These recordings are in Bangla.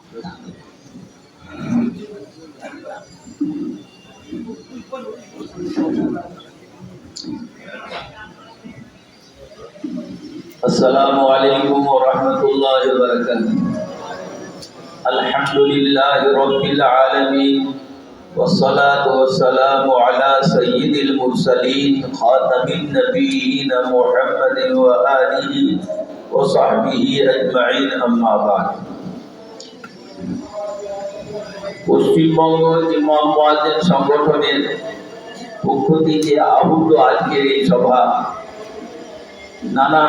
السلام عليكم ورحمة الله وبركاته. الحمد لله رب العالمين والصلاة والسلام على سيد المرسلين خاتم النبيين محمد وآله وصحبه أجمعين أما بعد. পশ্চিমবঙ্গ ইমাম মুয়াজ্জিন সংগঠনের পক্ষ থেকে আহুত আজকের এই সভা নানা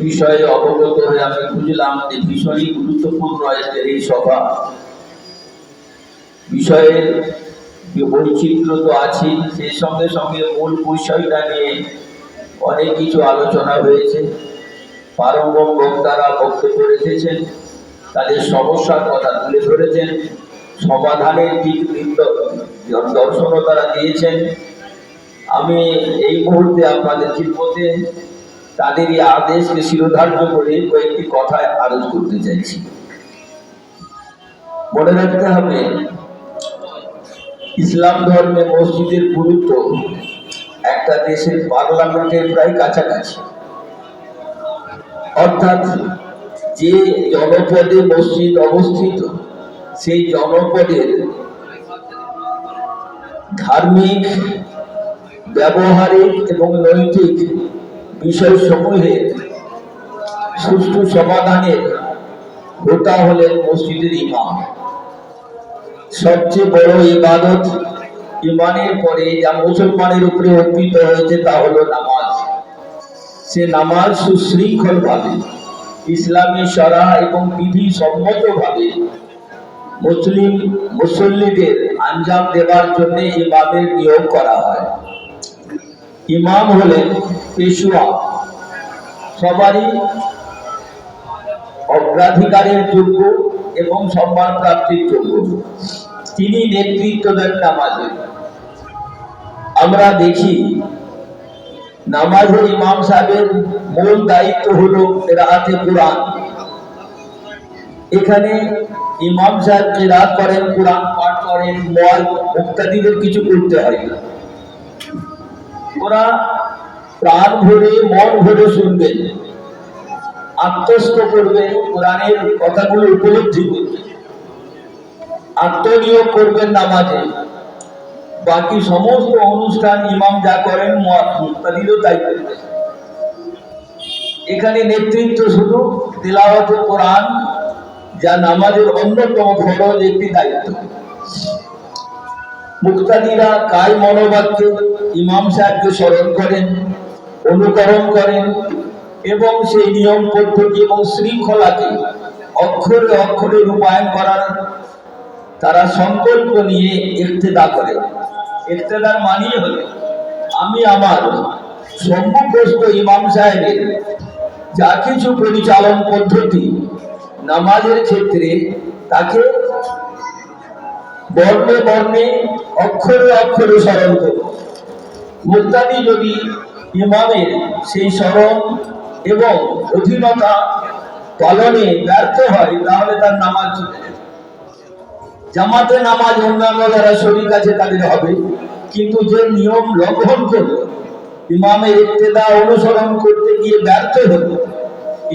বিষয়ে অবগত হয়ে আমি বুঝলাম যে ভীষণই গুরুত্বপূর্ণ আজকের এই সভা। বিষয়ের বৈচিত্র্য তো আছে, সেই সঙ্গে সঙ্গে মূল বিষয়টা নিয়ে অনেক কিছু আলোচনা হয়েছে। পারঙ্গম বক্তারা বক্তব্য রেখেছেন, তাদের সমস্যার কথা তুলে ধরেছেন, সমাধানের দিক দর্শনও তারা দিয়েছেন। আমি এই মুহূর্তে আপনাদের খিদমতে তাদেরই আদেশকে শিরোধার্য করে কয়েকটি কথা আরোপ করতে চাইছি। মনে রাখতে হবে, ইসলাম ধর্মে মসজিদের গুরুত্ব একটা দেশের পার্লামেন্টের প্রায় কাছাকাছি। অর্থাৎ যে জনপদে মসজিদ অবস্থিত, সেই জনপদের ধার্মিক, ব্যবহারিক এবং নৈতিক বিষয়সমূহের সুষ্ঠু সমাধানের হোতা হলেন মসজিদের ইমাম। সবচেয়ে বড় ইবাদত ইমানের পরে যা মুসলমানের উপরে অর্পিত হয়েছে তা হলো নামাজ। সে নামাজ সুশৃঙ্খল ভাবে ইসলামী শরা এবং বিধি সম্মত ভাবে মুসল্লিদের আঞ্জাম দেওয়ার জন্য ইমামের নিয়োগ করা হয়। ইমাম হলেন পেশোয়া, সবারই অগ্রাধিকারের যোগ্য এবং সম্মান প্রাপ্তির যোগ্য। তিনি নেতৃত্ব দেন নামাজে। আমরা দেখি নামাজে ইমাম সাহেবের মূল দায়িত্ব হলো কিরাআতে কুরআন। এখানে ইমাম সাহেব কিরাআত করেন, কুরআন পাঠ করেন, মুক্তাদিদের কিছু করতে হয় না। ওরা প্রাণ ভরে মন ভরে শুনবেন, আত্মস্থ করবেন, কোরআনের কথাগুলো উপলব্ধি করবেন, আত্মনিয়োগ করবেন নামাজে। বাকি সমস্ত অনুষ্ঠান ইমাম যা করেন মুক্তাদিরও তাই করবেন। এখানে নেতৃত্ব শুধু তিলাওয়াতে কোরআন, যা নামাজের অন্যতম ফরজ একটি দায়িত্ব। মুক্তাদিরা কায় মনোবাক্যে ইমাম সাহেবকে স্মরণ করেন, অনুকরণ করেন এবং সেই নিয়ম পদ্ধতি এবং শৃঙ্খলাকে অক্ষরে অক্ষরে রূপায়ণ করার তারা সংকল্প নিয়ে ইক্তেদা করে। ইক্তেদার মানেই হলো আমি আমার সম্মুখস্থ ইমাম সাহেবের যা কিছু পরিচালন পদ্ধতি নামাজের ক্ষেত্রে তাকে বর্ণে বর্ণে অক্ষরে অক্ষরে স্মরণ করব। মুক্তাদি যদি ইমামের সেই স্মরণ এবং অধীনতা পালনে ব্যর্থ হয়, তাহলে তার নামাজ চলে যাবে। জামাতে নামাজ অন্যান্য যারা শরীক আছে তাদের হবে, কিন্তু যে নিয়ম লঙ্ঘন করল, ইমামের ইক্তেদা অনুসরণ করতে গিয়ে ব্যর্থ হলো,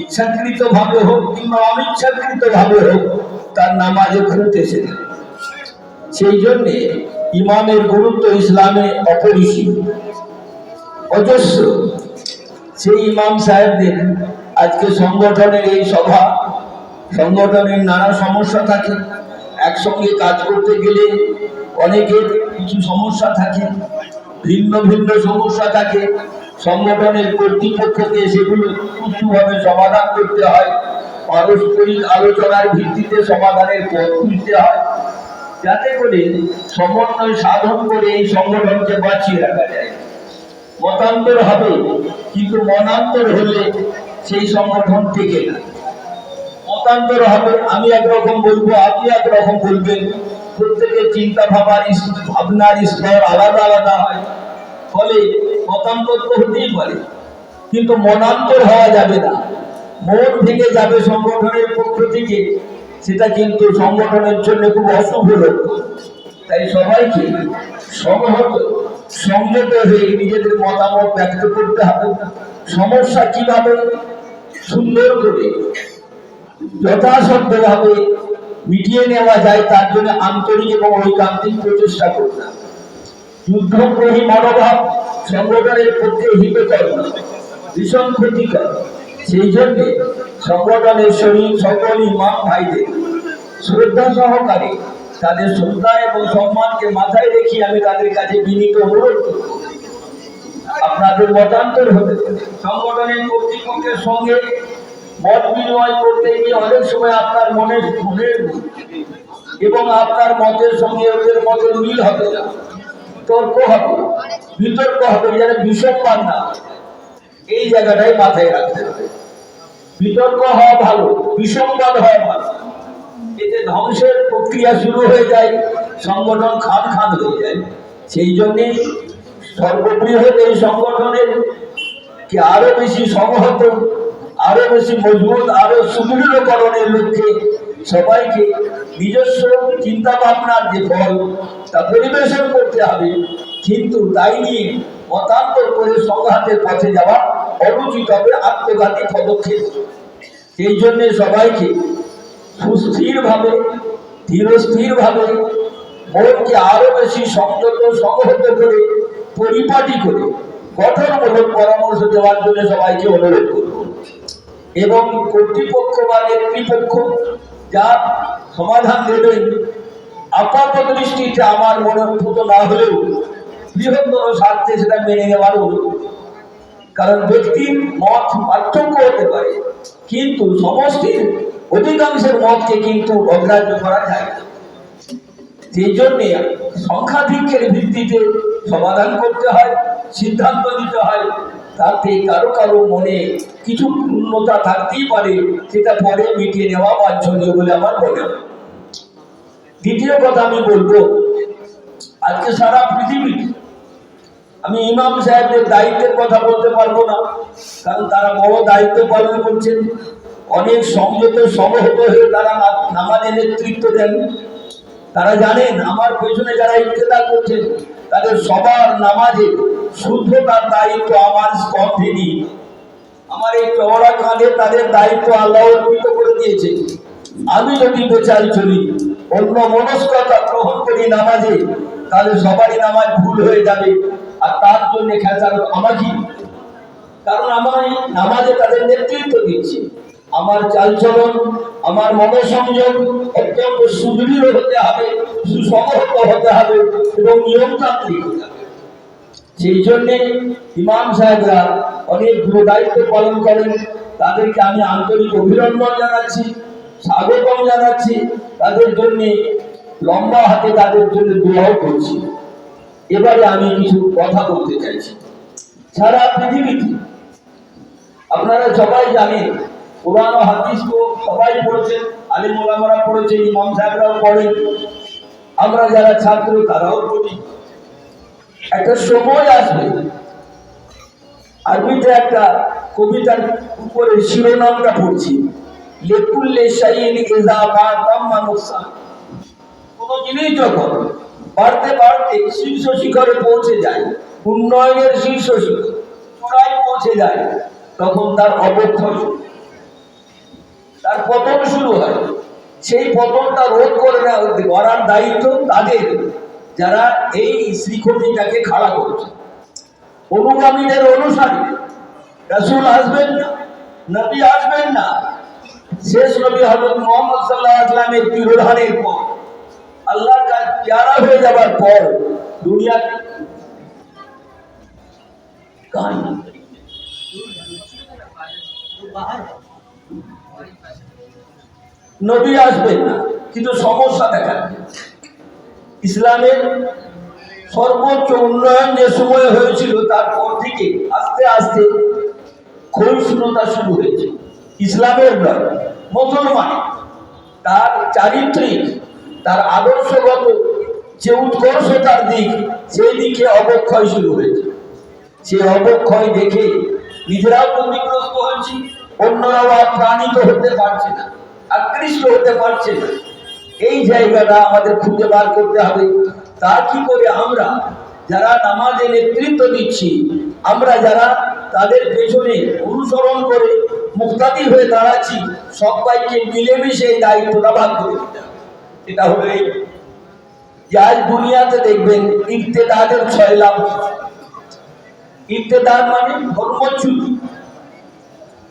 ইচ্ছাকৃত ভাবে হোক কিংবা অনিচ্ছাকৃত ভাবে হোক, তার নামাজে খুঁত এসে যাবে। সেই জন্যে ইমামের গুরুত্ব ইসলামে অপরিসীম, অজস্র। সেই ইমাম সাহেবদের আজকে সংগঠনের এই সভা, সংগঠনের নানা সমস্যা থাকে, একসঙ্গে কাজ করতে গেলে অনেকের কিছু সমস্যা থাকে, ভিন্ন ভিন্ন সমস্যা থাকে। সংগঠনের কর্তৃপক্ষকে সেগুলো সুষ্ঠুভাবে সমাধান করতে হয়, পারস্পরিক আলোচনার ভিত্তিতে সমাধানের পথ খুঁজতে হয়, যাতে করে সমন্বয় সাধন করে এই সংগঠনকে বাঁচিয়ে রাখা যায়। মতান্তর হবে, কিন্তু মনান্তর হলে সেই সংগঠন টিকে না। মতান্তর হবে, আমি একরকম বলবো, আপনি একরকম বলবেন, প্রত্যেকের চিন্তা ভাবনার স্তর আলাদা আলাদা হয়, ফলে মতান্তর তো হতেই পারে, কিন্তু মনান্তর হওয়া যাবে না। মন ভেঙে যাবে সংগঠনের পক্ষ থেকে, সেটা কিন্তু সংগঠনের জন্য খুব অশুভ লক্ষণ। তাই সবাইকে সংহত সংযত হয়ে নিজেদের মতামত ব্যক্ত করতে হবে। সমস্যা কিভাবে সুন্দর করে যথাসাধ্যভাবে মিটিয়ে নেওয়া যায় তার জন্য আন্তরিক এবং ঐকান্তিক প্রচেষ্টা করতে হবে। যুদ্ধপ্রেমী মনোভাব সংগঠনের পক্ষে হিতকর নয়, ভীষণ ক্ষতিকর। সেই জন্য সংগঠনের শরীর সকল ইমাম ভাইদের শ্রদ্ধা সহকারে তাদের শ্রদ্ধা এবং সম্মানকে মাথায় রেখে আমি তাদের কাছে বিনীত অনুরোধ করব, আপনাদের মতান্তর হতে পারে। সংগঠনের কর্তৃপক্ষের সঙ্গে মত বিনিময় করতে গিয়ে অনেক সময় আপনার মনের এবং আপনার মতের সঙ্গে ওদের মতের মিল হবে না, তর্ক হবে, বিতর্ক হবে, যেন বিষম্বাদ না। এই জায়গাটাই মাথায় রাখতে হবে। বিতর্ক হওয়া ভালো, বিষম্বাদ হওয়া ভালো। এতে ধ্বংসের প্রক্রিয়া শুরু হয়ে যায়, সংগঠন খান খান হয়ে যায়। সেই জন্যে সর্ববৃহৎ এই সংগঠনের কে আরো বেশি সংহত, আরো বেশি মজবুত, আরো সুদৃঢ়করণের লক্ষ্যে সবাইকে নিজস্ব চিন্তা ভাবনার যে ফল তা পরিবেশন করতে হবে, কিন্তু তাই নিয়ে মতান্তর করে সংঘাতের পথে যাওয়া অনুচিত হবে, আত্মঘাতী পদক্ষেপ। সেই জন্য সবাইকে সুস্থিরভাবে ধীরস্থিরভাবে মনকে আরো বেশি সংযত সংহত করে পরিপাটি করে গঠনমূলক পরামর্শ দেওয়ার জন্য সবাইকে অনুরোধ করব। এবং কর্তৃপক্ষ বা নেতৃপক্ষ যা সমাধান দেবেন আপাত দৃষ্টিতে আমার মনোভূত না হলেও বৃহত্তর স্বার্থে সেটা মেনে নেওয়ার অনুরোধ। কারণ ব্যক্তির মত পার্থক্য হতে পারে, কিন্তু সমষ্টির অধিকাংশের মতকে কিন্তু অগ্রাহ্য করা যায় না। সেই জন্যে সংখ্যাধিক্যের ভিত্তিতে সমাধান করতে হয়, সিদ্ধান্ত নিতে হয়। তাতে কারো কারো মনে কিছু পূর্ণতা থাকতেই পারে, সেটা পরে মিটিয়ে নেওয়া বাঞ্ছনীয় বলে আমার মনে হয়। দ্বিতীয় কথা আমি বলবো, আজকে সারা পৃথিবী, আমি ইমাম সাহেবদের দায়িত্বের কথা বলতে পারবো না, কারণ তারা বড় দায়িত্ব পালন করছেন, অনেক সংযত সমহত হয়ে তারা নামাজে নেতৃত্ব দেন। তারা জানেন আমার পেছনে যারা ইত্তেদা করছেন তাদের সবার নামাজে শুদ্ধতার দায়িত্ব আমার স্কন্ধে নেই। আমার এই চওড়া কাঁধে তাদের দায়িত্ব আল্লাহ অর্পিত করে দিয়েছে। আমি যদি বেচাল চলি, অন্য মনস্কতা গ্রহণ করি নামাজে, তাহলে সবারই নামাজ ভুল হয়ে যাবে, আর তার জন্য খেসারত আমাকে। কারণ আমার নামাজে তাদের নেতৃত্ব দিচ্ছি। আমার চালচলন, আমার মনোসংযোগ অত্যন্ত সুদৃঢ় হতে হবে, সুসংহত হতে হবে এবং নিয়মতান্ত্রিক হতে হবে। সেই জন্যে ইমাম সাহেবরা অনেক গুরু দায়িত্ব পালন করেন, তাদেরকে আমি আন্তরিক অভিনন্দন জানাচ্ছি, স্বাগতম জানাচ্ছি। তাদের জন্য লম্বা হাতে তাদের জন্য দোয়াও করছি। এবারে আমি কিছু কথা বলতে চাইছি। সারা পৃথিবীতে আপনারা সবাই জানেন, কোরআন ও হাদিস তো সবাই পড়েছেন, আলিম ওলামারা পড়েছেন, ইমাম সাহেবরাও পড়েন, আমরা যারা ছাত্র তারাও পড়ি। একটা সময় আসবে, আরবিতে একটা কবিতার উপরে শিরোনামটা পড়ছি, লেকুল্লে শাইইন ইযা মা তাম্মা নুকসান। কোন জিনিস যখন বাড়তে বাড়তে শীর্ষ শিখরে পৌঁছে যায়, উন্নয়নের শীর্ষ শিখর চূড়ায় পৌঁছে যায়, তখন তার অবক্ষয়, তার পতন শুরু হয়। সেই পতনটা রোধ করে করার দায়িত্ব তাদের, যারা এই শিখরটিটাকে খাড়া করছে। অনুগামীদের অনুসারী। রাসূল আসবেন না, নবী আসবেন না, শেষ নবী হযরত মুহাম্মদ সাল্লাল্লাহু আলাইহি ওয়াসাল্লামের তিরোধানের পর, আল্লাহর কাছে প্যারা হয়ে যাবার পর দুনিয়া নবী আসবেন না, কিন্তু সমস্যা দেখা যায়। ইসলামের সর্বোচ্চ উন্নয়ন যে সময় হয়েছিল তারপর থেকে আস্তে আস্তে ক্ষয়িষ্ণুতা শুরু হয়েছে। ইসলামের নয়, মুসলমান তার চারিত্রিক, তার আদর্শগত যে উৎকর্ষতার দিক, সেই দিকে অবক্ষয় শুরু হয়েছে। সেই অবক্ষয় দেখে নিজেরাও ক্ষতিগ্রস্ত হয়েছি, অন্যরাও প্রাণিত হতে পারছে না। আকৃষ্ট হতে পারছে না। এই জায়গাটা আমাদের খুঁজে বার করতে হবে। তা কি করে আমরা যারা নামাজে নেতৃত্ব দিচ্ছি, আমরা যারা তাদের পেছনে অনুসরণ করে মুক্তাদি হয়ে দাঁড়াচ্ছি, সবাইকে মিলেমিশে এই দায়িত্বটা ভাগ করে দিতে হবে। এটা হলো এই যে আজ দুনিয়াতে দেখবেন ইক্তেদাদের 6 লাভ। ইক্তেদার মানে ধর্মচ্যুতি।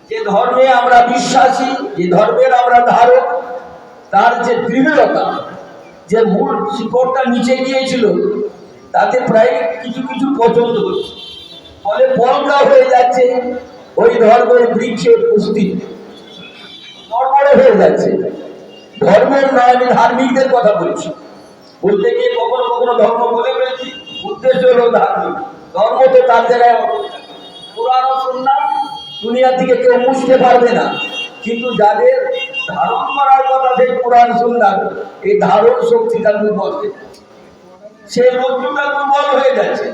যে ধর্মে আমরা বিশ্বাসী, যে ধর্মের আমরা ধারক, তার যে দৃঢ়তা, যে মূল শিকড়টা নিচে গিয়েছিল, তাতে প্রায় কিছু কিছু পছন্দ হচ্ছে, ফলে পলকা হয়ে যাচ্ছে ওই ধর্মের বৃক্ষের পুষ্টি, নড়বড়ে হয়ে যাচ্ছে। ধর্মের নয়, আমি ধার্মিকদের কথা বলছি। বলতে গিয়ে কখনো কখনো ধর্ম বলে ফেলছি, উদ্দেশ্য হলো ধার্মিক। ধর্ম তো তার জায়গায় কোরআন ও সুন্নাহ দুনিয়া থেকে কেউ মুছতে পারবে না, কিন্তু যাদের ধারণ করার কথা সেই কোরআন সুন্নাহ, এই ধারণ শক্তিটা দুর্বল, সেই রজ্জুটা দুর্বল হয়ে যাচ্ছে।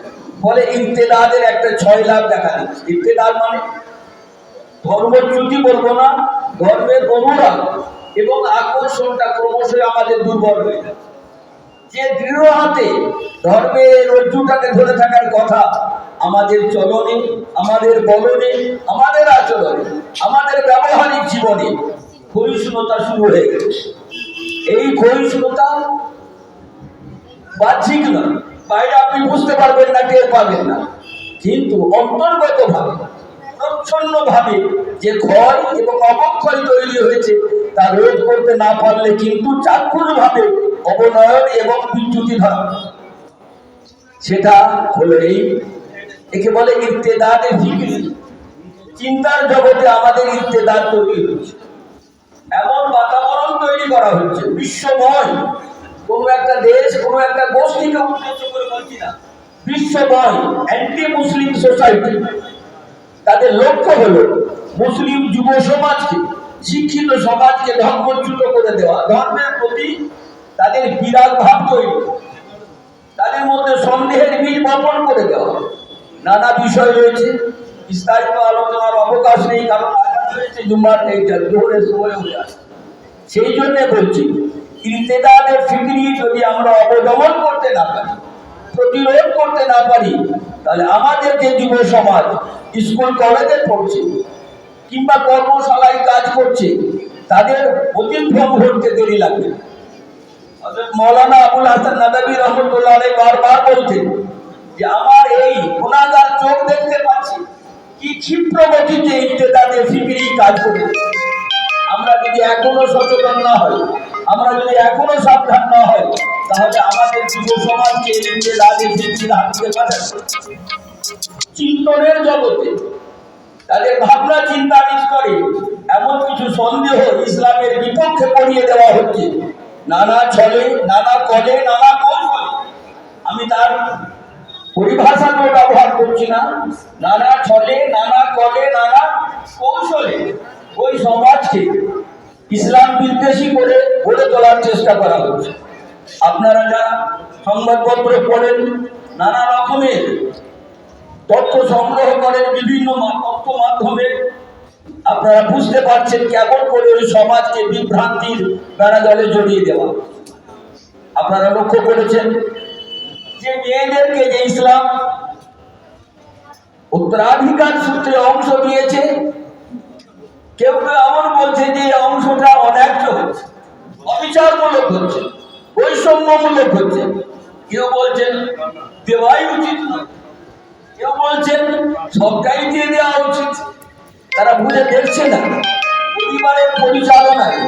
ফলে ইক্তেদাদের একটা 6 লাভ দেখা দিচ্ছে। ইক্তেদার মানে ধর্মচ্যুতি বলবো না, ধর্মের অনুরাগ এবং আকর্ষণটা ক্রমশ আমাদের দুর্বল হয়ে যাচ্ছে। যে দৃঢ় হাতে ধর্মের রজ্জুটাকে ধরে থাকার কথা, আমাদের চলনে, আমাদের বলনে, আমাদের আচরণে, আমাদের ব্যবহারিক জীবনে ক্ষয়িষ্ণুতা শুরু হয়ে গেছে। এই ক্ষয়িষ্ণুতা বাহ্যিক নয়, বাইরে আপনি বুঝতে পারবেন না, টের পাবেন না, কিন্তু অন্তর্গত ভাবে, প্রচ্ছন্ন ভাবে যে ক্ষয় এবং অবক্ষয় তৈরি হয়েছে, তা রোধ করতে না পারলে কিন্তু চাক্ষুষ ভাবে অবনয়ন এবং বিচ্যুতি ধরা, সেটা হলো এই, একে বলে ইক্তেদারে ফিকরি। চিন্তার জগতে আমাদের ইক্তেদার তৈরি হচ্ছে, এমন বাতাবরণ তৈরি করা হচ্ছে বিশ্বময়। কোন একটা দেশ, কোন একটা গোষ্ঠীকে উদ্দেশ্য করে বলছি না, বিশ্বময় অ্যান্টি মুসলিম সোসাইটি, তাদের লক্ষ্য হলো মুসলিম যুব সমাজকে, শিক্ষিত সমাজকে ধর্মচ্যুত করে দেওয়া, ধর্মের প্রতি তাদের বিরাগ ভাব তৈরি, তাদের মধ্যে সন্দেহের বীজ বপন করে দেওয়া। নানা বিষয় রয়েছে, বিস্তারিত আলোচনার অবকাশ নেই, কারণ রয়েছে জুম্মার জোহরের সময় হয়ে আসে। সেই জন্য বলছি, ইক্তেদারের ফিকরি যদি আমরা অবদমন করতে না পারি, প্রতিরোধ করতে না পারি, তাহলে আমাদের যে যুব সমাজ স্কুল কলেজে পড়ছে কিংবা কর্মশালায় কাজ করছে, তাদের অতিক্রম ঘটতে দেরি লাগবে। মৌলানা আবুল হাসান নাদভী রহমতুল্লাহ আলাইহি বারবার বলতেন যে আমার এই গুনাহগার চোখ দেখতে পাচ্ছি কি ক্ষিপ্র গতিতে ইক্তেদারের ফিকরি কাজ করে। আমরা যদি এখনো সচেতন না হই, আমরা যদি এখনো সাবধান না হই, তাহলে আমাদের যুব সমাজকে ইক্তেদারের ফিকরির হাত থেকে বাঁচাতে হবে। চিন্তনের জগতে তাদের ভাবনা চিন্তার স্তরে এমন কিছু সন্দেহ ইসলামের বিপক্ষে করিয়ে দেওয়া হচ্ছে, নানা ছলে, নানা কলে, নানা কৌশলে। আমি তার পরিভাষাকে ব্যবহার করছি না, নানা ছলে, নানা কলে, নানা কৌশলে ওই সমাজকে ইসলাম বিদ্বেষী করে গড়ে তোলার চেষ্টা করা হচ্ছে। আপনারা যারা সংবাদপত্র পড়েন, নানা রকমের তথ্য সংগ্রহ করেন বিভিন্ন তথ্য মাধ্যমে, আপনারা বুঝতে পারছেন কেমন করে ওই সমাজকে বিভ্রান্তির বেড়াজালে জড়িয়ে দেওয়া। আপনারা লক্ষ্য করেছেন যে মেয়েদেরকে যে ইসলাম উত্তরাধিকার সূত্রে অংশ দিয়েছে, কেউ কেউ এমন বলছে যে অংশটা অন্যায্য হচ্ছে, অবিচারমূলক হচ্ছে, বৈষম্যমূলক হচ্ছে। কেউ বলছেন দেওয়াই উচিত নয়, কেউ বলছেন সবটাই দিয়ে দেওয়া উচিত। তারা বুঝে দেখছে না পরিবারের পরিচালনায়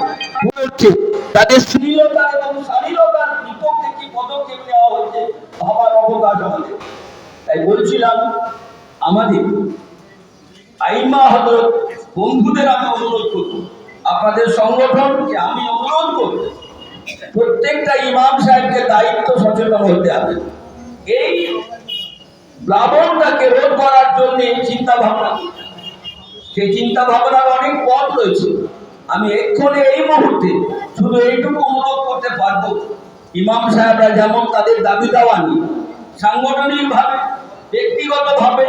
তাদের শ্লীলতা এবং শালীনতার বিপক্ষে কি পদক্ষেপ নেওয়া হচ্ছে ভাবার অবকাশ আমাদের। তাই বলছিলাম, আমাদের আইমা হযরত বন্ধুদের আমি অনুরোধ করব, আপনাদের সংগঠনকে আমি অনুরোধ করব, প্রত্যেকটা ইমাম সাহেবকে দায়িত্ব সচেতন হতে হবে। এই প্লাবনটাকে রোধ করার জন্য চিন্তা ভাবনা, সেই চিন্তা ভাবনার অনেক পথ রয়েছে। আমি এক্ষণে এই মুহূর্তে শুধু এইটুকু অনুরোধ করতে পারবো, ইমাম সাহেবরা যেমন তাদের দাবি দাওয়া নিয়ে সাংগঠনিকভাবে, ব্যক্তিগতভাবে,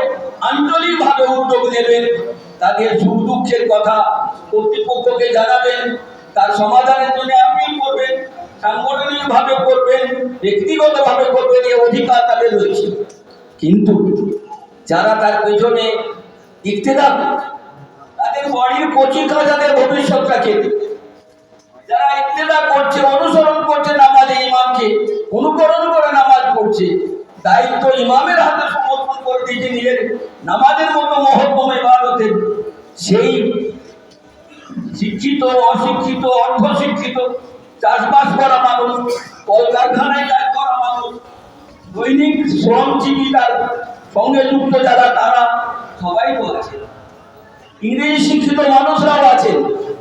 আঞ্চলিকভাবে উদ্যোগ নেবেন, তাদের সুখ দুঃখের কথা কর্তৃপক্ষকে জানাবেন, তার সমাধানের জন্য আপিল করবেন, সাংগঠনিকভাবে করবেন, ব্যক্তিগতভাবে করবেন, এই অধিকার তাদের রয়েছে। কিন্তু যারা তার পেছনে ইক্তেদা করছে, তাদের বাড়ির কচি কাজাদের ভবিষ্যৎটাকে, যারা ইক্তেদা করছে, অনুসরণ করছে নামাজে ইমামকে, অনুকরণ করে নামাজ পড়ছে, দায়িত্ব ইমামের হাতে সমর্পণ করে দিয়েছে নিজের নামাজের মতো মহত্তম ইবাদতের, সেই শিক্ষিত, অশিক্ষিত, অর্ধশিক্ষিত, চাষবাস করা মানুষ, কলকারখানায় কাজ করা মানুষ, দৈনিক শ্রমজীবিতার সঙ্গে যুক্ত যারা, তারা সবাই তো আছে। ইংরেজি শিক্ষিত মানুষরাও আছেন।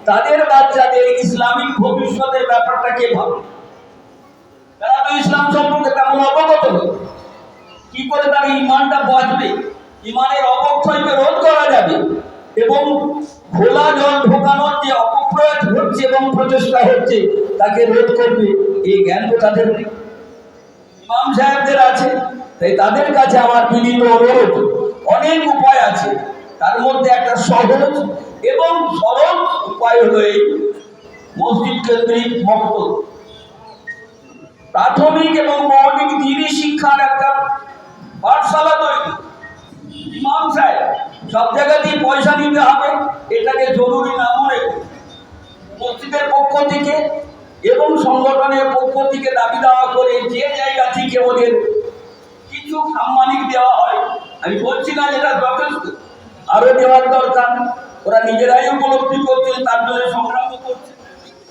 তাদের বাচ্চাদের ইসলামিক ভবিষ্যতের ব্যাপারটা কে ভাবে? তারা তো ইসলাম সম্পর্কে তেমন অবগত নয়। কি করে তার ইমানটা বাঁচবে, ইমানের অবক্ষয়কে রোধ করা যাবে এবং খোলা জল ঢোকানোর যে অপপ্রয়াস হচ্ছে এবং প্রচেষ্টা হচ্ছে তাকে রোধ করবে, এই জ্ঞান তো তাদের নেই। ইমাম সাহেবদের আছে। তাই তাদের কাছে আমার বিনীত অনুরোধ, অনেক উপায় আছে, তার মধ্যে একটা সহজ এবং সরল উপায় হলো এই মসজিদ কেন্দ্রিক মক্তব। প্রাথমিক এবং মৌলিক দ্বীনি শিক্ষার একটা পাঠশালা তৈরি। ইমাম সাহেব সব জায়গাতেই পয়সা নিতে হবে, এটাকে জরুরি না মনে মসজিদের পক্ষ থেকে এবং সংগঠনের পক্ষ থেকে দাবি দেওয়া করে যে জায়গা থেকে ওদের কিছু সাম্মানিক দেওয়া হয়, আমি বলছি না যেটা যথেষ্ট, আরো দেওয়ার দরকার। ওরা নিজেরাই উপলব্ধি করছেন, তার জন্য সংগ্রাম করছে,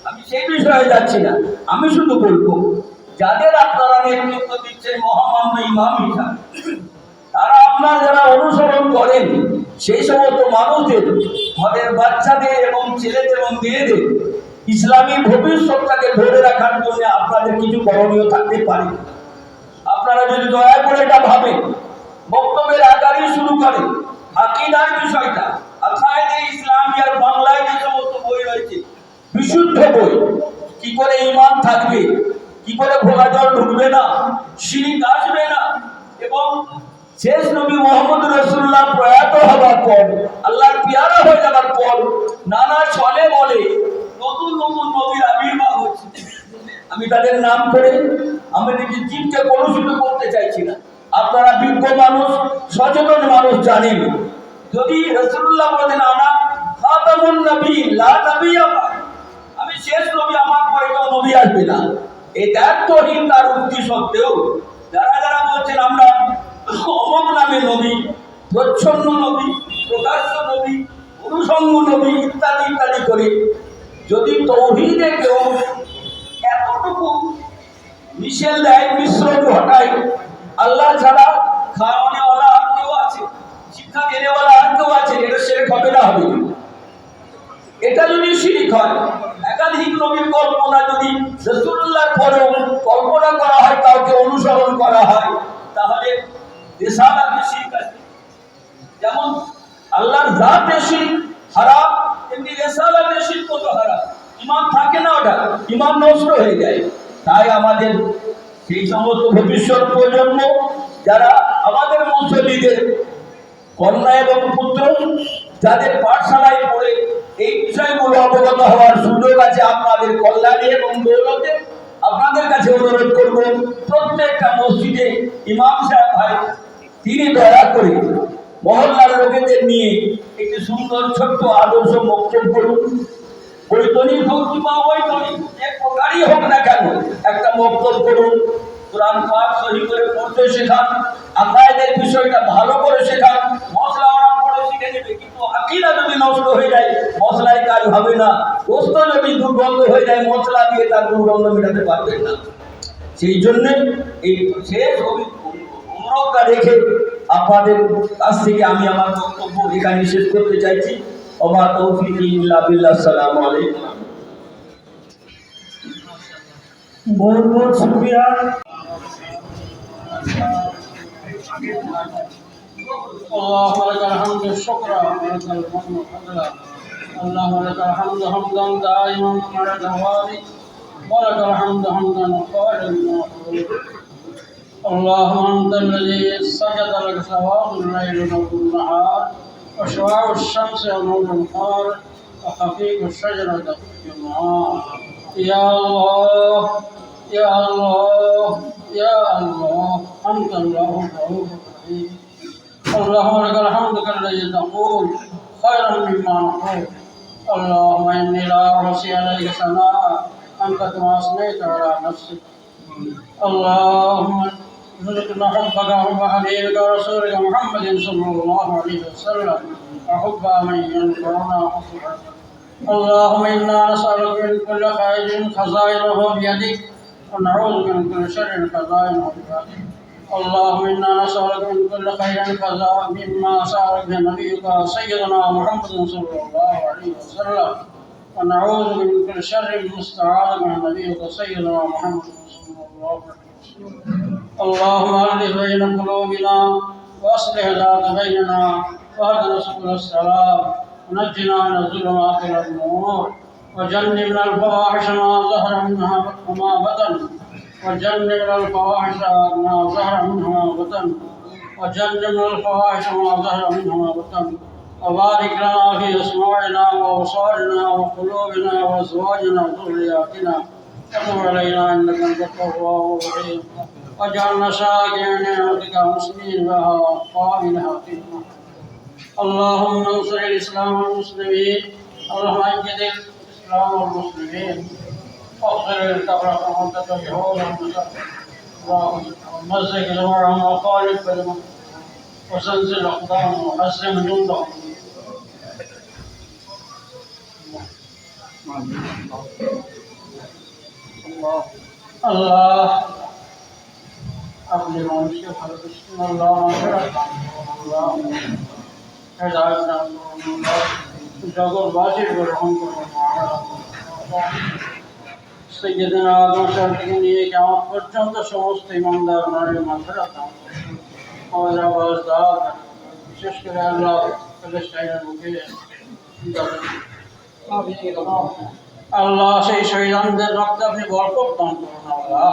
আমি সেই বিষয়ে যাচ্ছি না। আমি শুধু বলবো, যাদের আপনারা নেতৃত্ব দিচ্ছেন মহামান্য ইমাম হিসাবে, তারা আপনার যারা অনুসরণ করেন, সেই সমস্ত মানুষদের, ঘরের বাচ্চাদের এবং ছেলেদের এবং মেয়েদের ইসলামী ভবিষ্যৎটাকে ধরে রাখার জন্য আপনাদের কিছু করণীয় থাকতে পারে। আপনারা যদি দয়া করে এটা ভাবেন, বক্তব্যের আকারই শুরু করেন, আকীদার বিষয়টা, আকায়েদে ইসলামিয়ার বাংলায় যে সমস্ত বই রয়েছে, বিশুদ্ধ বই, কি করে ঈমান থাকবে, কি করে ঘোলা জল ঢুকবে না, শিরক আসবে না, এবং শেষ নবী মুহাম্মদ রাসূলুল্লাহ প্রয়াত হওয়ার পর, আল্লাহর পিয়ারা হয়ে যাওয়ার পর নানা ছলে বলে নতুন নতুন নবীর আবির্ভাব হচ্ছে। আমি তাদের নাম করে আমি নিজের জীবকে কলুষিত করতে চাইছি না। আপনারা বিজ্ঞ মানুষ, সচেতন মানুষ, জানেন যদি রাসূলুল্লাহ বলেন আনা খাতামুন নবী লা নবিয়্যা বা'দ, আমি শেষ নবী, আমার পরে কেউ নবী আসবে না, এই দায়িত্বহীন তার উক্তি সত্ত্বেও যারা যারা বলছেন আমরা অমক নামে নবী, প্রচ্ছন্ন নবী, প্রকাশ্য নবী, অনুষঙ্গ নবী ইত্যাদি ইত্যাদি করে যদি তৌহিদে কেউ এতটুকু মিশেল দেয়, মিশ্রণ ঘটায়, আল্লাহ ছাড়া খাওয়ানেওয়ালা আর কেউ আছে, শিক্ষা দেনেওয়ালা আর কেউ আছে, এটা শিরক হবে না? হবে। এটা যদি শিরক হয়, একাধিক নবীর কল্পনা যদি রাসূলুল্লাহর পরেও কল্পনা করা হয়, কাউকে অনুসরণ করা হয়, তাহলে রিসালাতে শিরক আছে। যেমন আল্লাহর জাতে শিরক হারাম, এমনি রিসালাতে শিরক কত হারাম। ঈমান থাকে না, ওটা ঈমান নষ্ট হয়ে যায়। তাই আমাদের সেই সমস্ত ভবিষ্যৎ প্রজন্ম যারা আমাদের মুসল্লিদের কন্যা এবং পুত্র, যাদের পাঠশালায় পড়ে এই বিষয়গুলো অবগত হওয়ার সুযোগ আছে, আপনাদের কল্যাণে এবং দৌলতে আপনাদের কাছে অনুরোধ করব, প্রত্যেকটা মসজিদে ইমাম সাহেব ভাই তিনি দয়া করে মহল্লার লোকেদের নিয়ে একটি সুন্দর ছোট্ট আদর্শ বক্তব্য করুন। বৈতনিক হোক কিংবা অবৈতনিক, যে প্রকারই হোক না কেন, একটা বক্তব্য করুন। কোরআন পাক সহি করে পড়তে শেখান, আকায়েদের বিষয়টা ভালো করে শেখান। মশলা ওরা পড়ে শিখে নেবে, কিন্তু আকীদা যদি নষ্ট হয়ে যায় মশলায় কাজ হবে না। গোশত যদি দুর্গন্ধ হয়ে যায়, মশলা দিয়ে তার দুর্গন্ধ মেটাতে পারবেন না। সেই জন্য এই শেষ অনুরোধটা রেখে আপনাদের কাছ থেকে আমি আমার বক্তব্য এখানে শেষ করতে চাইছি। ওমা তৌফিকি ইল্লা বিল্লাহ। আসসালামু আলাইকুম। बहुत बहुत शुक्रिया। अल्लाह लकल हम्दु शुक्रा व लकल मन्नु फज़ला। अल्लाह लकल हम्दु हम्दन दाइमन मअ दवामी व लकल हम्दु हम्दन क़ाइमन। अल्लाहुम्मा अंतल्लज़ी सजदा लक सवाउल लैल व नहार व शुआउश शम्स व नूरुल क़मर وخفيف الشجرة في النهار. يا الله يا الله يا الله، أنت الله الرؤوف الرحيم. اللهم لك الحمد كالذي تقول خيرا مما نقول. اللهم إني لا أحصي عليك ثناء أنت كما أثنيت على نفسك. اللهم ارزقنا حبك وحب حبيبك ورسولك محمد صلى الله عليه وسلم وحب من ينفعنا حبك. اللهم إنا نسألك من كل خير خزائنه بيدك ونعوذ من كل شر خزائنه بيدك. اللهم إنا نسألك من كل خير مما سألك نبيك سيدنا محمد صلى الله عليه وسلم ونعوذ من كل شر مستعاذ من نبيك سيدنا محمد صلى الله عليه وسلم. اللهم ألف بين قلوبنا وأصلح ذات بيننا واهدنا سبل السلام ونجنا من الظلمات إلى النور وجنبنا الفواحش ما ظهر منها وما بطن وجنبنا الفواحش ما ظهر منها وما بطن وجنبنا الفواحش ما ظهر منها وما بطن وبارك لنا في أسماعنا وأبصارنا وقلوبنا وأزواجنا وذرياتنا وتب علينا إنك أنت التواب الرحيم واجعلنا شاكرين لنعمتك مسلمين بها قابلها فينا. اللهم انصر الإسلام والمسلمين. اللهم أنجد الإسلام والمسلمين واغفر للكفرة والمتفجرون ومزق دموعهم وخالف بينهم وزلزل أقدامهم وهزم جندهم. الله أقل ما نشكر بسم الله مغفرة الله هداية الله جاغور باشر برحم سيدنا آدم شرطকে নিয়ে কিয়ামত পর্যন্ত সমস্ত ইমানদার নারী মাগফিরাত আমাদের আওয়াজ দাও, বিশেষ করে আল্লাহ প্যালেস্টাইনের মুখে আল্লাহ সেই শহীদদের রক্ত আপনি বরকত দান করুন। আল্লাহ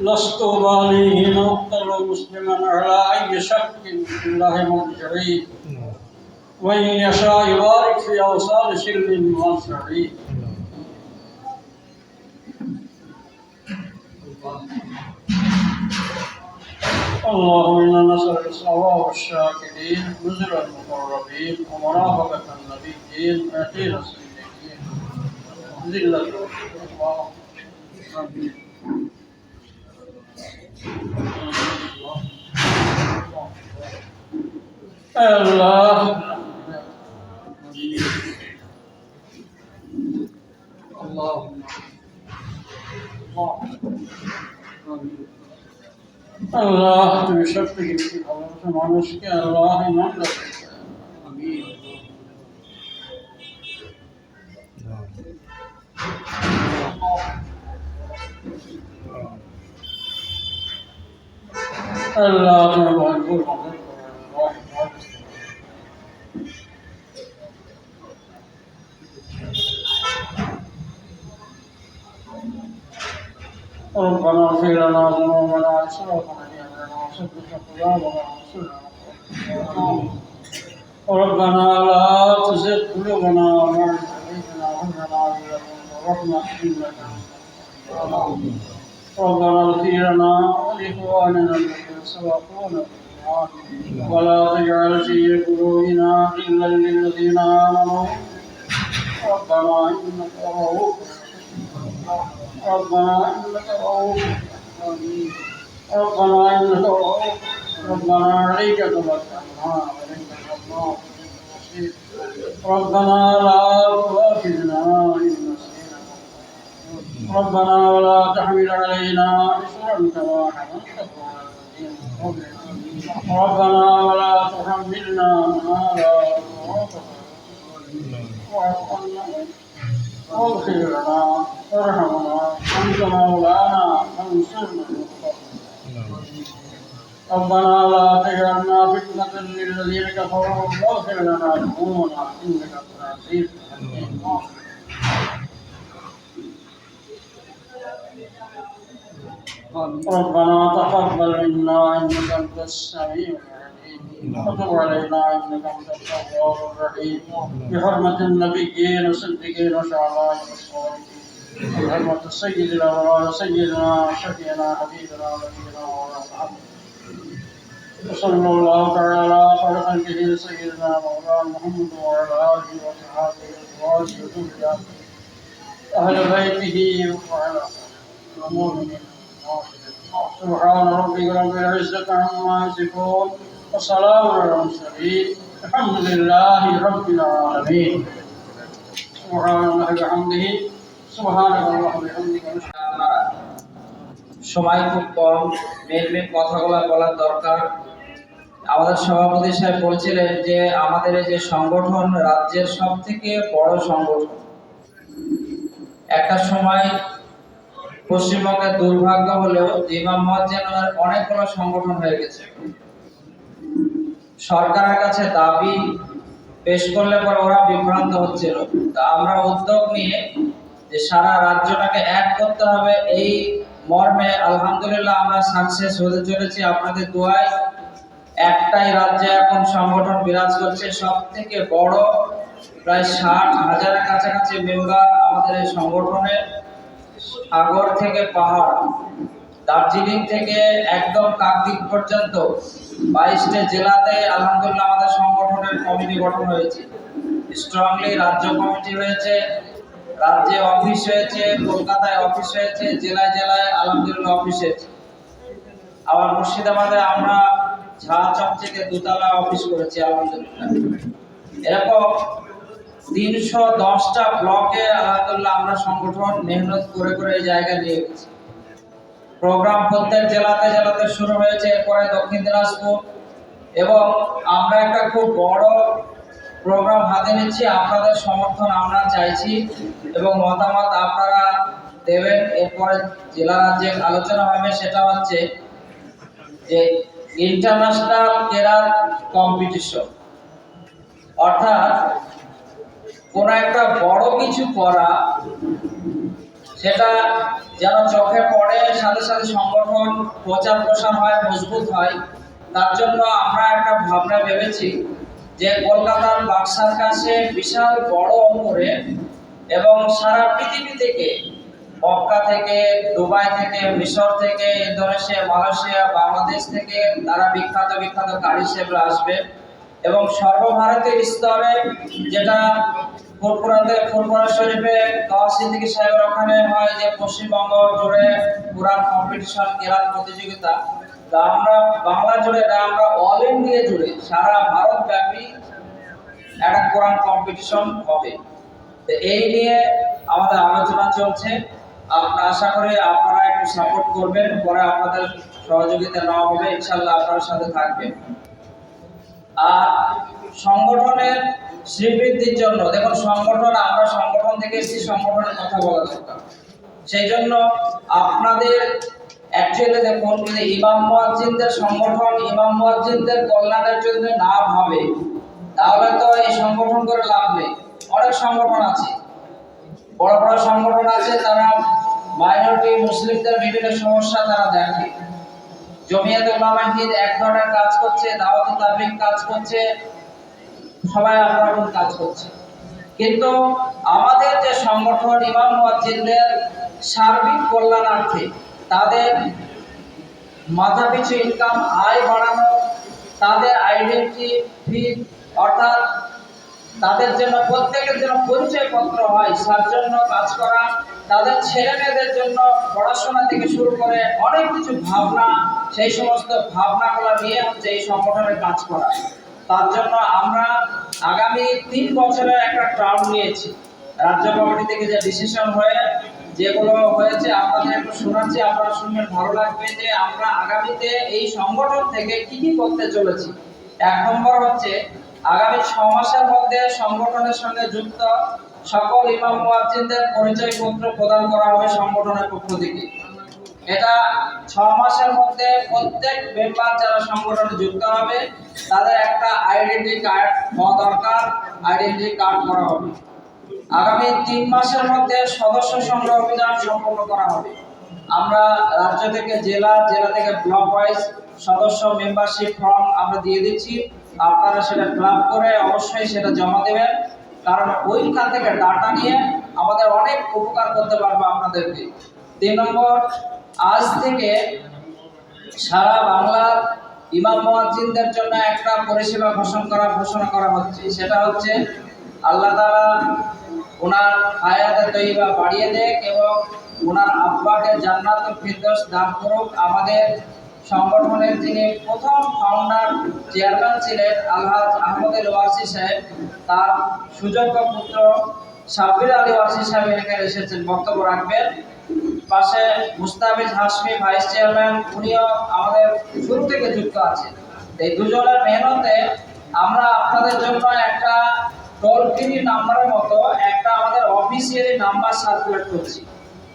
لست بالغ أقتل مسلما على أي شك في الله مرجعي وإن يشاء يبارك في أوصال شر واسعي. اللهم إنا نسألك ثواب الشاكرين نزل المقربين ومرافقة النبيين ويقين الصديقين ذلة الله. الله الله تشفق في মানুষকে আল্লাহ ইমান রাখে। আমিন। আল্লাহ তোমার ভরপুর মদদ করুন। ربنا اغفر لنا ذنوبنا واسرافنا في امرنا وثبت اقدامنا وانصرنا. ربنا لا تزغ قلوبنا بعد إذ هديتنا وهب لنا من لدنك رحمة إنك أنت الوهاب. ربنا اغفر لنا ولإخواننا الذين سبقونا بالإيمان ولا تجعل في قلوبنا غلا للذين آمنوا ربنا إنك رؤوف ربنا إنك رؤوف ربنا إنك رؤوف ربنا عليك توكلنا وإليك الأمر. ربنا لا تؤاخذنا إن نسينا ربنا ولا تحمل علينا إصرا كما حملته على الذين من قبلنا ربنا ولا تحملنا ما لا طاقة لنا واعف عنا واغفر لنا وارحمنا أنت مولانا فانصرنا على القوم. ربنا لا تجعلنا فتنة للذين كفروا واغفر لنا ذنوبنا إنك أنت العزيز الحكيم. ربنا تقبل منا إنك أنت السميع العليم وتب علينا إنك أنت التواب الرحيم بحرمة النبيين والصديقين وشهداء والصالحين بحرمة السيد الأبرار سيدنا شفيعنا حبيبنا ونبينا محمد وصلى الله تعالى على خلقه سيدنا مولانا محمد وعلى آله وصحبه وأزواجه وذرياته أهل بيته وعلى المؤمنين. سبحان ربك رب العزة عما يصفون وسلام على المرسلين الحمد لله رب العالمين. سبحان الله وبحمده سبحانك اللهم وبحمدك সময় খুব কম, মেন কথাগুলো বলার দরকার। আমাদের সভাপতি সাহেব বলছিলেন যে আমাদের এই যে সংগঠন রাজ্যের সব থেকে বড় সংগঠন। একটা সময় পশ্চিমবঙ্গের দুর্ভাগ্য হলেও ইমাম মুয়াজ্জিনের অনেকগুলো সংগঠন হয়ে গেছে। সরকারের কাছে দাবি পেশ করলে পরে ওরা বিভ্রান্ত হচ্ছিল। তা আমরা উদ্যোগ নিয়ে যে সারা রাজ্যটাকে এক করতে হবে, এই মর্মে আলহামদুলিল্লাহ আমরা সাকসেস হতে চলেছি আপনাদের দোয়ায়। একটাই রাজ্যে এখন সংগঠন বিরাজ করছে, সব থেকে বড়, প্রায় 60,000-এর কাছাকাছি মেম্বার আমাদের এই সংগঠনে। সাগর থেকে পাহাড়, দার্জিলিং থেকে একদম কাকদ্বীপ পর্যন্ত 22টা জেলাতে আলহামদুলিল্লাহ আমাদের সংগঠনের কমিটি গঠন হয়েছে। স্ট্রংলি রাজ্য কমিটি হয়েছে, রাজ্যে অফিস হয়েছে, কলকাতায় অফিস হয়েছে, জেলায় জেলায় আলহামদুলিল্লাহ অফিস হয়েছে। আবার মুর্শিদাবাদে আমরা ঝাঁচক থেকে 2তলা অফিস করেছি আলহামদুলিল্লাহ। এরকম 310টা ব্লকে আলহামদুলিল্লাহ আমরা সংগঠন মেহনত করে করে এই জায়গায় নিয়ে গেছি। প্রোগ্রাম প্রত্যেক জেলাতে জেলাতে শুরু হয়েছে, এরপরে দক্ষিণ দিনাজপুর, এবং আমরা একটা খুব বড় প্রোগ্রাম হাতে নিচ্ছি। আপনাদের সমর্থন আমরা চাইছি এবং মতামত আপনারা দেবেন। এরপরে জেলা রাজ্যে আলোচনা হবে, সেটা হচ্ছে যে ইন্টারন্যাশনাল কেরাত কম্পিটিশন, অর্থাৎ কোনো একটা বড় কিছু করা, সেটা যেন চোখে পড়ে, সাথে সাথে সংগঠন প্রচার প্রসার হয়, মজবুত হয়। তার জন্য আমরা একটা ভাবনা ভেবেছি যে কলকাতার বাক্সার কাছে বিশাল বড় অঙ্কুরে এবং সারা পৃথিবী থেকে, মক্কা থেকে, দুবাই থেকে, মিশর থেকে, ইন্দোনেশিয়া, মালয়েশিয়া, বাংলাদেশ থেকে তারা বিখ্যাত বিখ্যাত কারি সাহেবরা আসবে এবং সর্বভারতীয় স্তরে, যেটা ফুরফুরা শরীফে সিদ্দিকী সাহেবের ওখানে হয় যে পশ্চিমবঙ্গ জুড়ে কোরআন কম্পিটিশন, কেরাত প্রতিযোগিতা, তা আমরা বাংলা জুড়ে না, আমরা অল ইন্ডিয়া জুড়ে সারা ভারত ব্যাপী একটা কোরআন কম্পিটিশন হবে। তো এই নিয়ে আমাদের আলোচনা চলছে। আমরা আশা করি আপনারা একটু সাপোর্ট করবেন, পরে আপনাদের সহযোগিতা নেওয়া হবে, ইনশাল্লাহ আপনার সাথে থাকবেন। আর সংগঠনের শ্রীবৃদ্ধির জন্য, দেখুন সংগঠন, আমরা সংগঠন থেকে এসেছি, সংগঠনের কথা বলা দরকার। সেই জন্য আপনাদের অ্যাকচুয়ালি দেখুন, যদি ইমাম মুয়াজ্জিনদের সংগঠন ইমাম মুয়াজ্জিনদের কল্যাণের জন্য না ভাবে, তাহলে তো এই সংগঠন করে লাভ নেই। অনেক সংগঠন আছে, বড় বড় সংগঠন আছে, তারা মাইনরিটি মুসলিমদের বিভিন্ন সমস্যা তারা দেখে। জমিয়াতে উলামা হিন্দ এক ধরনের কাজ করছে, দাওয়াত তাবলীগ কাজ করছে, সবাই আপনার কাজ করছে। কিন্তু আমাদের যে সংগঠন ইমাম মুয়াজ্জিনদের সার্বিক কল্যাণার্থে, তাদের মাথাপিছু ইনকাম, আয় বাড়ানো, তাদের আইডেন্টিটি, অর্থাৎ তাদের জন্য প্রত্যেকের জন্য পরিচয়পত্র হয়, তার জন্য কাজ করা, তাদের ছেলে মেয়েদের জন্য পড়াশোনা থেকে শুরু করে অনেক কিছু ভাবনা, সেই সমস্ত ভাবনাগুলো নিয়ে হচ্ছে এই সংগঠনের কাজ করা। তার জন্য আমরা আগামী 3 বছরের একটা টার্ম নিয়েছি। রাজ্য কমিটি থেকে যে ডিসিশন হয়ে যেগুলো হয়েছে আপনাদের একটু শোনাচ্ছি, আপনারা শুনবেন, ভালো লাগবে যে আমরা আগামীতে এই সংগঠন থেকে কি কি করতে চলেছি। 1 নম্বর হচ্ছে আগামী 6 মাসের মধ্যে সংগঠনের সঙ্গে যুক্ত সকল ইমাম মুয়াজ্জিনদের পরিচয়পত্র প্রদান করা হবে সংগঠনের পক্ষ থেকে। এটা 6 মাসের মধ্যে প্রত্যেক মেম্বার যারা সংগঠনে যুক্ত হবে তাদের একটা আইডেন্টি কার্ড হওয়া দরকার, আইডেন্টি কার্ড করা হবে। আগামী 3 মাসের মধ্যে সদস্য সংগ্রহ অভিযান সম্পন্ন করা হবে। আমরা রাজ্য থেকে জেলা, জেলা থেকে ব্লক ওয়াইজ সদস্য মেম্বারশিপ ফর্ম আমরা দিয়ে দিচ্ছি। আপনারা সেটা ফিল করে অবশ্যই সেটা জমা দেবেন, কারণ ওইখান থেকে ডাটা নিয়ে আমাদের অনেক উপকার করতে পারবো আপনাদেরকে। 3 নম্বর, আজ থেকে সারা বাংলার ইমাম মুয়াজ্জিনদের জন্য একটা পরিষেবা ঘোষণা করা হচ্ছে। সেটা হচ্ছে আল্লাহ তাআলা ওনার হায়াতে তৈবা বাড়িয়ে দেখ এবং ওনার আব্বাকে জান্নাতুল ফিরদৌস দান করুক। আমাদের সংগঠনের যিনি প্রথম ফাউন্ডার চেয়ারম্যান ছিলেন আলহাজ আহমদ ওয়াসি সাহেব, তার সুযোগ্য পুত্র সাব্বির আলী ওয়াসি সাহেব এখানে এসেছেন, বক্তব্য রাখবেন। পাশে মুস্তাফিজ হাশমি ভাইস চেয়ারম্যান, উনিও আমাদের শুরু থেকে যুক্ত আছেন। এই দুজনের মেহনতে আমরা আপনাদের জন্য একটা টোল ফ্রি নাম্বারের মতো একটা আমাদের অফিসিয়ালি নাম্বার সার্কুলেট করছি।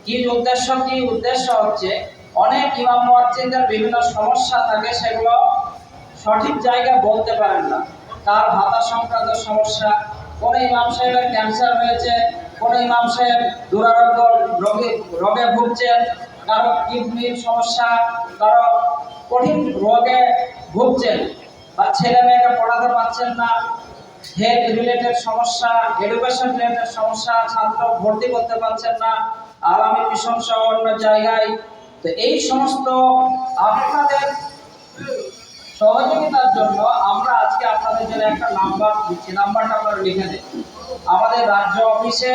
কি উদ্দেশ্য হচ্ছে অনেক ইমাম মুয়াজ্জিনদের বিভিন্ন সমস্যা থাকে, সেগুলো সঠিক জায়গায় বলতে পারেন না। তার ভাতা সংক্রান্ত সমস্যা, কোন ইমাম সাহেবের ক্যান্সার হয়েছে, কোন ইমাম সাহেব দুরারোগ্য রোগে ভুগছেন, কারো কিডনির সমস্যা, কারো কঠিন রোগে ভুগছেন, বা ছেলে মেয়েকে পড়াতে পারছেন না, হেলথ রিলেটেড সমস্যা, এডুকেশন রিলেটেড সমস্যা, ছাত্র ভর্তি করতে পারছেন না, আলামী মিশন সহ অন্য জায়গায়। তো এই সমস্ত আপনাদের সহযোগিতার জন্য আমরা আজকে আপনাদের জন্য একটা নাম্বার দিচ্ছি। নাম্বারটা আপনারা লিখে দিন। আমাদের রাজ্য অফিসে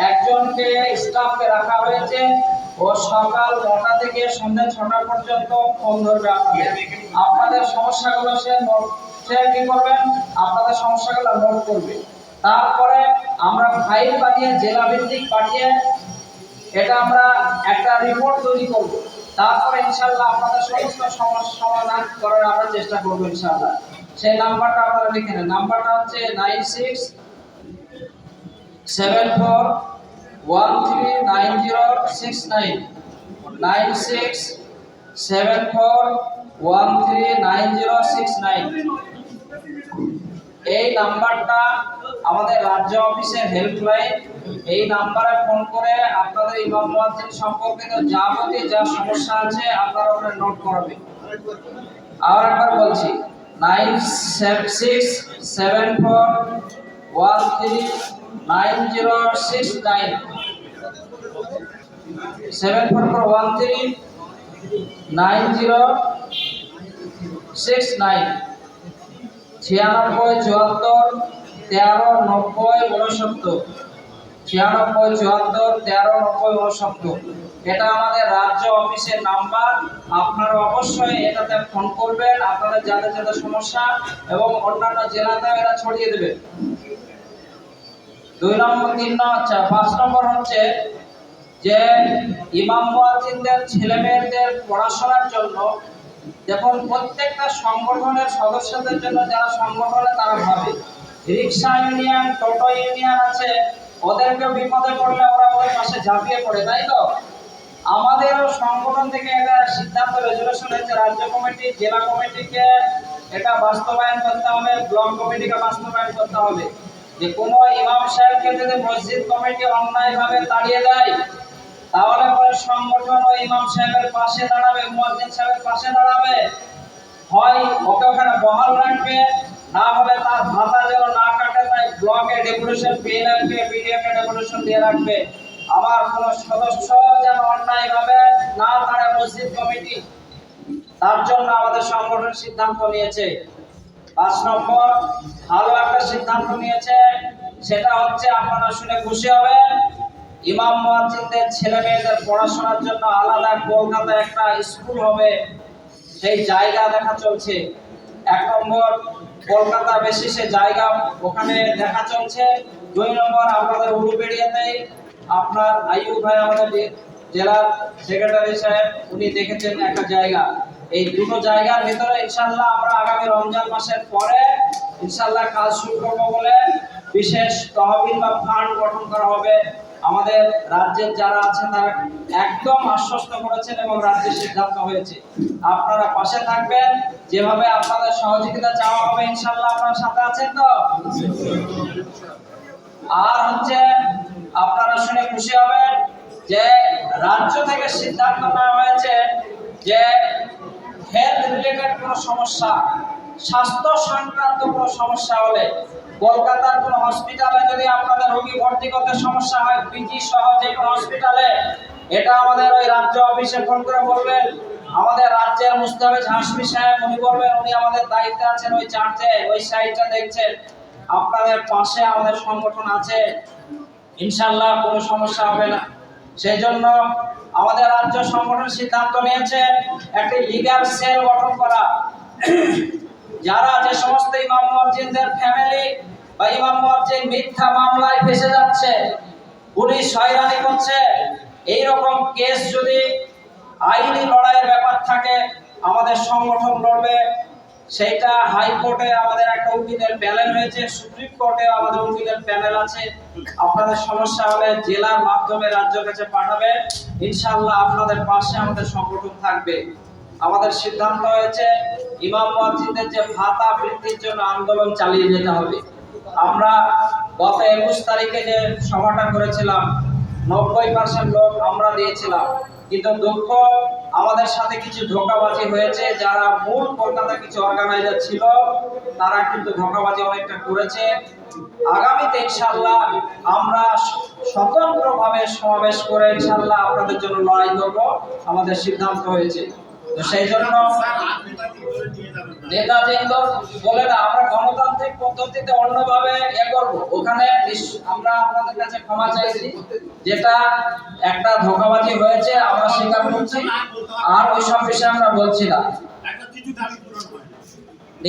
একজনকে স্টাফকে রাখা হয়েছে, ও সকাল 9টা থেকে সন্ধ্যা 6টা পর্যন্ত ফোন ধরবে আপনাদের সমস্যাগুলো সে কি করবেন, আপনাদের সমস্যাগুলো নোট করবে। তারপরে আমরা ফাইল বানিয়ে জেলা ভিত্তিক পাঠিয়ে এটা আমরা একটা রিপোর্ট তৈরি করব। তারপরে ইনশাআল্লাহ আপনাদের সমস্ত সমস্যা সমাধান করার আমরা চেষ্টা করব ইনশাআল্লাহ। সেই নাম্বারটা আপনারা লিখে নেন। নাম্বারটা হচ্ছে 9674139069 9674139069। এই নাম্বারটা আমাদের রাজ্য অফিসের হেল্পলাইন। এই নাম্বারে ফোন করে আপনাদের ইমাম মুয়াজ্জিন সম্পর্কিত যাবতীয় যা সমস্যা আছে আপনারা ওখানে নোট করবেন। আর একবার বলছি, 9674139069 74139069 9674139069 9674139069। এটা আমাদের রাজ্য অফিসের নাম্বার। আপনারা অবশ্যই এটাতে ফোন করবেন আপনাদের যাদের যাদের সমস্যা, এবং অন্যান্য জেলাতেও এটা ছড়িয়ে দেবেন। 2 নম্বর 3 নম্বর 5 নম্বর হচ্ছে যে ইমাম মুয়াজ্জিনদের ছেলে মেয়েদের পড়াশোনার জন্য, দেখুন প্রত্যেকটা সংগঠনের সদস্যদের জন্য যারা সংগঠনে তারা ভাবে রিক্সা ইউনিয়ন, টোটো ইউনিয়ন আছে, ওদেরকে বিপদে পড়লে ওরা ওদের পাশে ঝাঁপিয়ে পড়ে, তাই তো? আমাদেরও সংগঠন থেকে একটা সিদ্ধান্ত রেজুলেশন হয়েছে, রাজ্য কমিটি, জেলা কমিটিকে এটা বাস্তবায়ন করতে হবে, ব্লক কমিটিকে বাস্তবায়ন করতে হবে যে কোনো ইমাম সাহেবকে যদি মসজিদ কমিটি অন্যায়ভাবে তাড়িয়ে দেয়, তাহলে পরে সংগঠন ও ইমাম সাহেবের পাশে দাঁড়াবে, মুয়াজ্জিন সাহেবের পাশে দাঁড়াবে। হয় ওকে ওখানে বহাল রাখবে, না হলে তার ভাতা যেন না কাটে, তাই ব্লকে ডেপুটেশন পিএলএমকে বিডিএকে ডেপুটেশন দিয়ে রাখবে। আমার কোনো সদস্য যেন অন্যায়ভাবে না দাঁড়ায় মসজিদ কমিটি, তার জন্য আমাদের সংগঠন সিদ্ধান্ত নিয়েছে। 5 নম্বর ভালো একটা সিদ্ধান্ত নিয়েছে, সেটা হচ্ছে আপনারা শুনে খুশি হবেন, ইমাম মুয়াজ্জিনদের ছেলে মেয়েদের পড়াশোনার জন্য আলাদা কলকাতায় একটা স্কুল হবে, সেই জায়গা দেখা চলছে। 1 নম্বর কলকাতা বেশি সে জায়গা ওখানে দেখা চলছে। 2 নম্বর আপনাদের উলুবেড়িয়াতে আপনার আইয়ুব ভাই আমাদের জেলা সেক্রেটারি সাহেব উনি দেখেছেন একটা জায়গা। এই দুটো জায়গার ভিতরে ইনশাআল্লাহ আমরা আগামী রমজান মাসের পরে ইনশাআল্লাহ কাজ শুরু করব বলে বিশেষ তহবিল বা ফান্ড গঠন করা হবে। আমাদের রাজ্যের যারা আছেন তারা একদম আশ্বস্ত করেছেন এবং রাজ্যের সিদ্ধান্ত হয়েছে আপনারা পাশে থাকবেন, যেভাবে আপনাদের সহযোগিতা চাওয়া হবে ইনশাআল্লাহ আপনার সাথে আছেন তো। আর হচ্ছে আপনারা শুনে খুশি হবেন যে রাজ্য থেকে সিদ্ধান্ত নেওয়া হয়েছে যে হেলথ রিলেটেড কোনো সমস্যা, স্বাস্থ্য সংক্রান্ত কোনো সমস্যা হলে কলকাতার কোনো হসপিটালে যদি আপনাদের রোগী ভর্তি করতে সমস্যা হয়, পিজি সহ যে কোনো হসপিটালে, এটা আমাদের ওই রাজ্য অফিসে ফোন করে বলবেন। আমাদের রাজ্যের মুস্তাফিজ হাশমি সাহেব উনি বলবেন, উনি আমাদের দায়িত্বে আছেন ওই চার্জে, ওই সাইটটা দেখছেন। আপনাদের পাশে আমাদের সংগঠন আছে, ইনশাআল্লাহ কোনো সমস্যা হবে না। সেই জন্য আমাদের রাজ্য সংগঠন সিদ্ধান্ত নিয়েছে একটি লিগ্যাল সেল গঠন করা। যারা যে সমস্ত ইমাম মুয়াজ্জিনদের ফ্যামিলি বা ইমাম মুয়াজ্জিন মিথ্যা মামলায় ফেসে যাচ্ছে, পুলিশ হয়রানি করছে, এই রকম কেস যদি আইনি লড়াইয়ের ব্যাপার থাকে আমাদের সংগঠন লড়বে। সেইটা হাইকোর্টে আমাদের একটা উকিলের প্যানেল হয়েছে, সুপ্রিম কোর্টে আমাদের উকিলের প্যানেল আছে। আপনাদের সমস্যা হলে জেলার মাধ্যমে রাজ্যের কাছে পাঠাবে, ইনশাআল্লাহ আপনাদের পাশে আমাদের সংগঠন থাকবে। আমাদের সিদ্ধান্ত হয়েছে ইমাম মুয়াজ্জিনদের যে ভাতা বৃদ্ধির জন্য আন্দোলন চালিয়ে যেতে হবে। আমরা গত 21 তারিখে যে সভাটা করেছিলাম 90% লোক আমরা দিয়েছিলাম, কিন্তু দুঃখ আমাদের সাথে কিছু ধোঁকাবাজি হয়েছে। যারা মূল কলকাতা কিছু অর্গানাইজার ছিল তারা কিন্তু ধোঁকাবাজি অনেকটা করেছে। আগামীতে ইনশাআল্লাহ আমরা স্বতন্ত্রভাবে সমাবেশ করে ইনশাআল্লাহ আপনাদের জন্য লড়াই করব, আমাদের সিদ্ধান্ত হয়েছে। তো সেই জন্য নেতাবৃন্দ বলে না, আমরা গণতান্ত্রিক পদ্ধতিতে অন্যভাবে করব, ওখানে আমরা আপনাদের কাছে ক্ষমা চাইছি। যেটা একটা ধোঁকাবাজি হয়েছে আমরা স্বীকার করছি, আর ওই সব বিষয়ে আমরা বলছি না।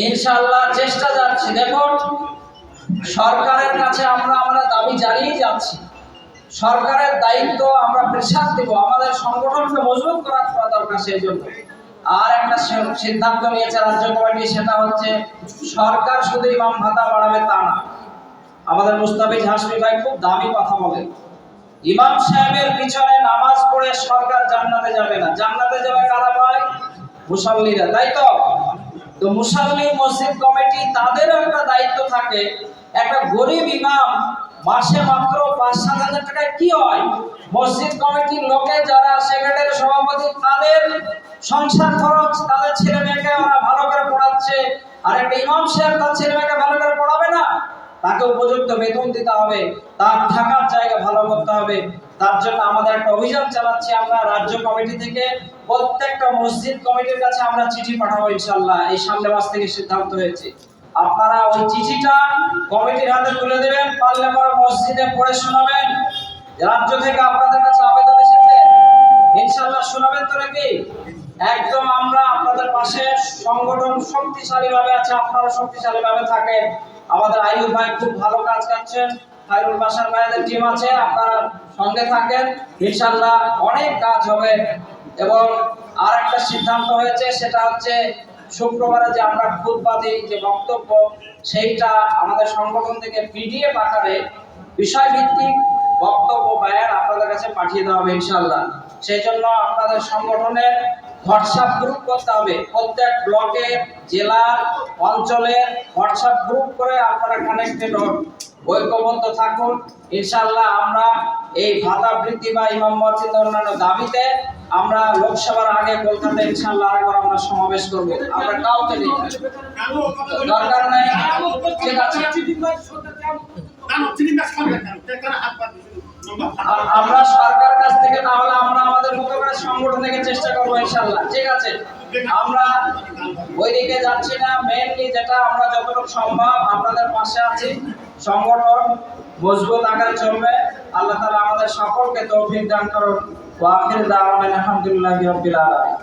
ইনশাআল্লাহ চেষ্টা যাচ্ছি। দেখুন, সরকারের কাছে আমরা দাবি জানিয়ে যাচ্ছি, সরকারের দায়িত্ব আমরা প্রেসার দেব, আমাদের সংগঠনকে মজবুত করা দরকার। সেই জন্য আর একটা সিদ্ধান্ত নিয়েছে রাজ্য কমিটি, সেটা হচ্ছে সরকার শুধু ইমাম ভাতা বাড়াবে তা না। আমাদের মুস্তাফিজ হাশমি ভাই খুব দামি কথা বলেন, ইমাম সাহেবের পিছনে নামাজ পড়ে সরকার জান্নাতে যাবে না, জান্নাতে যাবে কারা ভাই? মুসল্লিরা, তাই তো? তো মুসল্লি মসজিদ কমিটি তাদেরও একটা দায়িত্ব থাকে। একটা গরিব ইমাম মাসে মাত্র 5-7 হাজার টাকায় কি হয়? মসজিদ কমিটির লোকে যারা সেক্রেটারি সভাপতি তাদের সংসার খরচ, তাদের ছেলে মেয়েকে ওরা ভালো করে পড়াচ্ছে, আর একটা ইমাম সাহেব তার ছেলে মেয়েকে ভালো করে পড়াবে না? তাকে উপযুক্ত বেতন দিতে হবে, তার থাকার জায়গা ভালো করতে হবে। তার জন্য আমাদের একটা অভিযান চালাচ্ছি আমরা রাজ্য কমিটি থেকে। প্রত্যেকটা মসজিদ কমিটির কাছে আমরা চিঠি পাঠাবো ইনশাআল্লাহ, এই সামনে মাস থেকে সিদ্ধান্ত হয়েছে। আপনারা ওই চিঠিটা কমিটির হাতে তুলে দেবেন, পারলে পরে মসজিদে পড়ে শোনাবেন। রাজ্য থেকে আপনাদের কাছে আবেদন এসেছে, ইনশাআল্লাহ শোনাবেন তো নাকি? একদম আমরা আপনাদের পাশে, সংগঠন শক্তিশালী ভাবে আছে, আপনারা শক্তিশালী ভাবে থাকেন। আমাদের আইয়ুব ভাই খুব ভালো কাজ করছেন, খায়রুল বাশার ভাইদের টিম আছে, আপনারা সঙ্গে থাকেন, ইনশাআল্লাহ অনেক কাজ হবে। এবং আর একটা সিদ্ধান্ত হয়েছে, সেটা হচ্ছে শুক্রবারে যে আমরা খুতবা দিই, যে বক্তব্য, সেইটা আমাদের সংগঠন থেকে পিডিএফ আকারে বিষয়ভিত্তিক বক্তব্য বয়ান আপনাদের কাছে পাঠিয়ে দেওয়া হবে ইনশাআল্লাহ। সেই জন্য আপনাদের সংগঠনের হোয়াটসঅ্যাপ গ্রুপ করতে হবে, প্রত্যেক ব্লকে, জেলার, অঞ্চলের হোয়াটসঅ্যাপ গ্রুপ করে আপনারা কানেক্টেড হন, ঐক্যবদ্ধ থাকুন। ইনশাআল্লাহ আমরা এই ভাতা বৃদ্ধি বা ইমাম মসজিদ অন্যান্য দাবিতে আমরা লোকসভার আগে কলকাতায় ইনশাআল্লাহ আরেকবার আমরা সমাবেশ করব। আমরা কাউকে নেই, দরকার নাই, ঠিক আছে? আমরা সরকার কাছ থেকে না হলে আমরা আমাদের মতো করে সংগঠন থেকে চেষ্টা করবো ইনশাআল্লাহ, ঠিক আছে? আমরা ওইদিকে যাচ্ছি না, মেইনলি যেটা আমরা যতটুকু সম্ভব আপনাদের পাশে আছি, সংগঠন মজবুত আকারে চলবে। আল্লাহ তাআলা আমাদের সকলকে তৌফিক দান করুন। ওয়া আখির দাওয়ানা আলহামদুলিল্লাহি রাব্বিল আলামিন।